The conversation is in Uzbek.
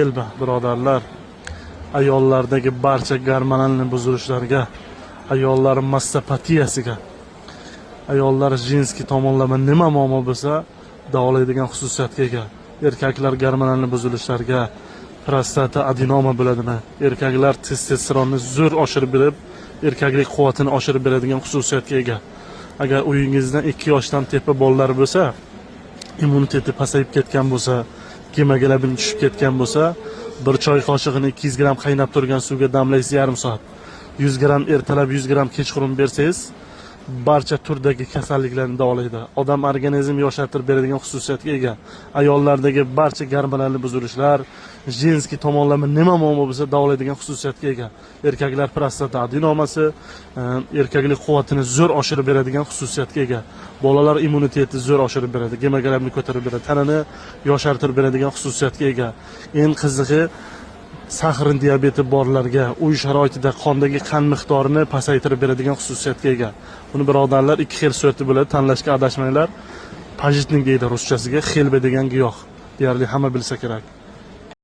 Elba birodarlar, ayollardagi barcha gormonal buzilishlarga, ayollar mastopatiyasiga, ayollar jinskiy tomonlama nima muammo bo'lsa davolaydigan xususiyatga ega. Erkaklar gormonal buzilishlarga, prostata adenoma bo'ladimi? Erkaklar testosteronni zo'r oshirib berib, erkaklik quvvatini oshirib beradigan xususiyatga ega. Agar uyingizda 2 yoshdan tepa bolalar bo'lsa, immuniteti pasayib ketgan bo'lsa, gemoglobin tushib ketgan bo'lsa, bir choy qoshig'ini 200 gram qaynab turgan suvga damlaysiz yarim soat. 100 gram ertalab, 100 gram kechqurun bersangiz, barcha turdagi kasalliklarni davolaydi. Odam organizmi yoshartirib beradigan xususiyatga ega. Ayollardagi barcha gormonal buzilishlar, jinskiy tomonlama nima muammo bo'lsa davolaydigan xususiyatga ega. Erkaklar prostata adenomasi, erkaklik quvvatini zo'r oshirib beradigan xususiyatga ega. Bolalar immuniteti zo'r oshirib beradi, gemoglobinni ko'tarib beradi, tanani yoshartirib beradigan xususiyatga ega. Eng qizig'i, sahrin diabeti borlarga uy sharoitida qondagi qon miqdorini pasaytirib beradigan xususiyatga ega. Buni birodarlar 2 xil surati bilan tanlashga adashmanglar. Pajitning deydi ruschasiga, xelba degan giyoh. Deyarli hamma bilsa kerak.